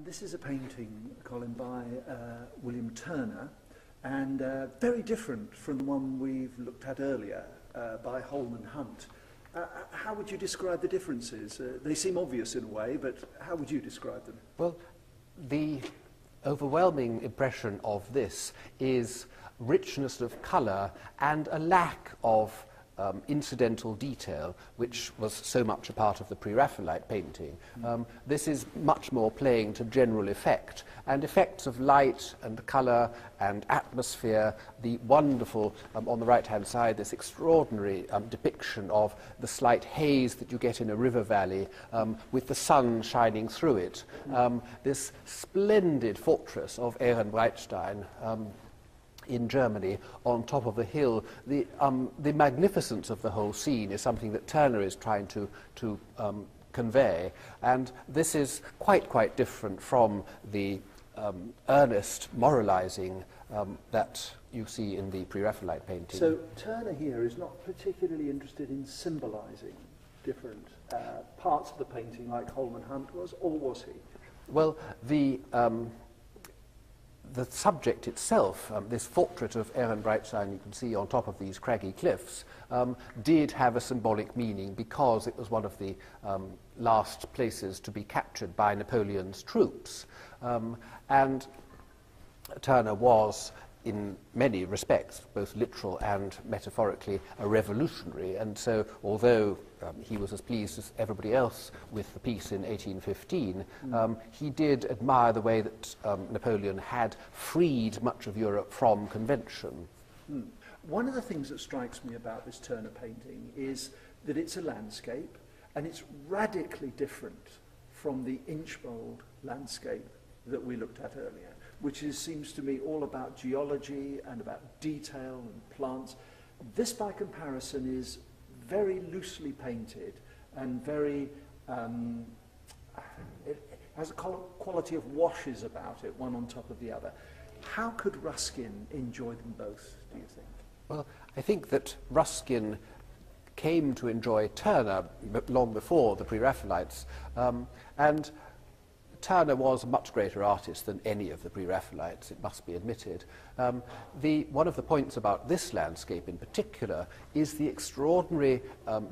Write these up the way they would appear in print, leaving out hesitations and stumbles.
This is a painting, Colin, by William Turner, and very different from the one we've looked at earlier by Holman Hunt. How would you describe the differences? They seem obvious in a way, but how would you describe them? Well, the overwhelming impression of this is richness of colour and a lack of incidental detail, which was so much a part of the pre-Raphaelite painting. This is much more playing to general effect, and effects of light and colour and atmosphere, the wonderful, on the right-hand side, this extraordinary depiction of the slight haze that you get in a river valley with the sun shining through it. This splendid fortress of Ehrenbreitstein, in Germany, on top of the hill. The magnificence of the whole scene is something that Turner is trying to convey, and this is quite different from the earnest moralizing that you see in the pre-Raphaelite painting. So Turner here is not particularly interested in symbolizing different parts of the painting like Holman Hunt was, or was he? Well, the subject itself, this portrait of Ehrenbreitstein you can see on top of these craggy cliffs, did have a symbolic meaning because it was one of the last places to be captured by Napoleon's troops. And Turner was, in many respects, both literal and metaphorically, a revolutionary. And so, although he was as pleased as everybody else with the peace in 1815, he did admire the way that Napoleon had freed much of Europe from convention. One of the things that strikes me about this Turner painting is that it's a landscape, and it's radically different from the Inchbold landscape that we looked at earlier, which seems to me all about geology and about detail and plants. This, by comparison, is very loosely painted and very, it has a quality of washes about it, one on top of the other. How could Ruskin enjoy them both, do you think? Well, I think that Ruskin came to enjoy Turner long before the Pre-Raphaelites, and Turner was a much greater artist than any of the Pre-Raphaelites, it must be admitted. One of the points about this landscape in particular is the extraordinary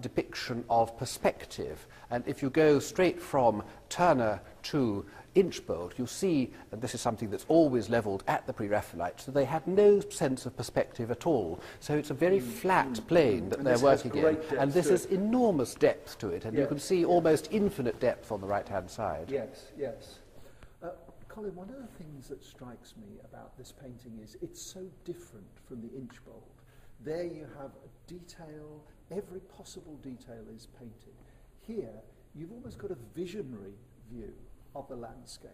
depiction of perspective. And if you go straight from Turner to Inchbold, you see, and this is something that's always levelled at the Pre-Raphaelites, that they had no sense of perspective at all. So it's a very flat plane that they're working in, and this has enormous depth to it, and you can see almost infinite depth on the right-hand side. Yes, yes. Colin, one of the things that strikes me about this painting is it's so different from the Inchbold. There you have a detail, every possible detail is painted. Here, you've almost got a visionary view of the landscape.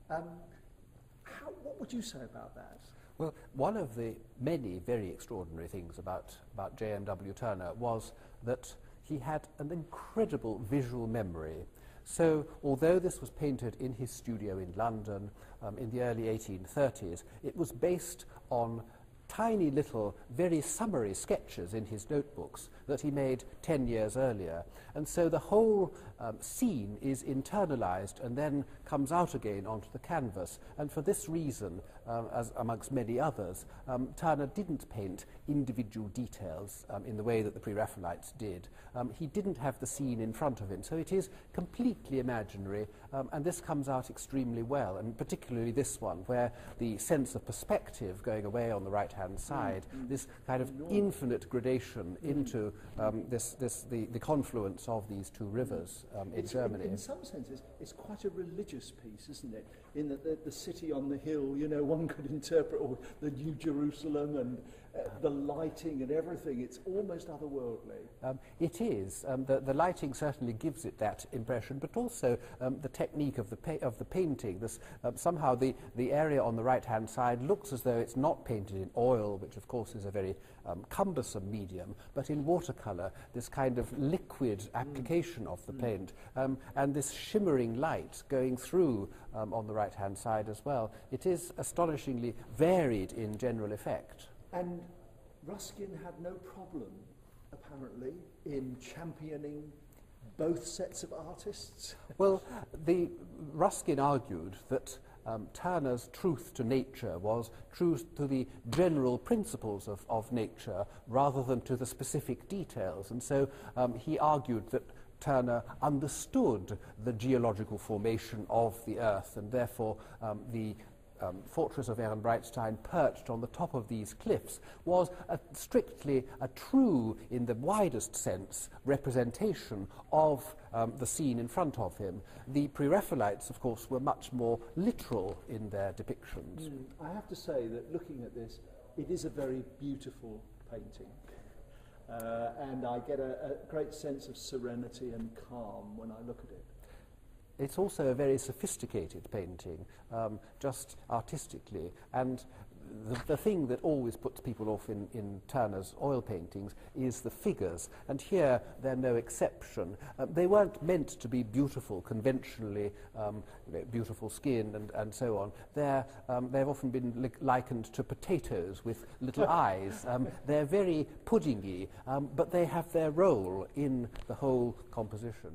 What would you say about that? Well, one of the many very extraordinary things about JMW Turner was that he had an incredible visual memory. So, although this was painted in his studio in London in the early 1830s, it was based on tiny little, very summary sketches in his notebooks that he made 10 years earlier. And so the whole scene is internalized and then comes out again onto the canvas. And for this reason, as amongst many others, Turner didn't paint individual details in the way that the Pre-Raphaelites did. He didn't have the scene in front of him, so it is completely imaginary, and this comes out extremely well, and particularly this one, where the sense of perspective going away on the right-hand side, this kind of infinite gradation into the confluence of these two rivers in Germany. In some senses, it's quite a religious piece, isn't it? In that the city on the hill, you know, one could interpret all the New Jerusalem and the lighting and everything. It's almost otherworldly. It is. The lighting certainly gives it that impression, but also the technique of the painting. This, somehow the area on the right-hand side looks as though it's not painted in oil, which of course is a very cumbersome medium, but in watercolour, this kind of liquid application of the paint, and this shimmering light going through on the right-hand side as well. It is astonishingly varied in general effect. And Ruskin had no problem, apparently, in championing both sets of artists? Well, Ruskin argued that Turner's truth to nature was truth to the general principles of nature rather than to the specific details. And so he argued that Turner understood the geological formation of the earth, and therefore the fortress of Ehrenbreitstein, perched on the top of these cliffs, was strictly a true, in the widest sense, representation of the scene in front of him. The Pre-Raphaelites, of course, were much more literal in their depictions. I have to say that looking at this, it is a very beautiful painting. And I get a great sense of serenity and calm when I look at it. It's also a very sophisticated painting, just artistically, and the thing that always puts people off in Turner's oil paintings is the figures, and here they're no exception. They weren't meant to be beautiful, conventionally, beautiful skin and so on. They've often been likened to potatoes with little eyes. They're very puddingy, but they have their role in the whole composition.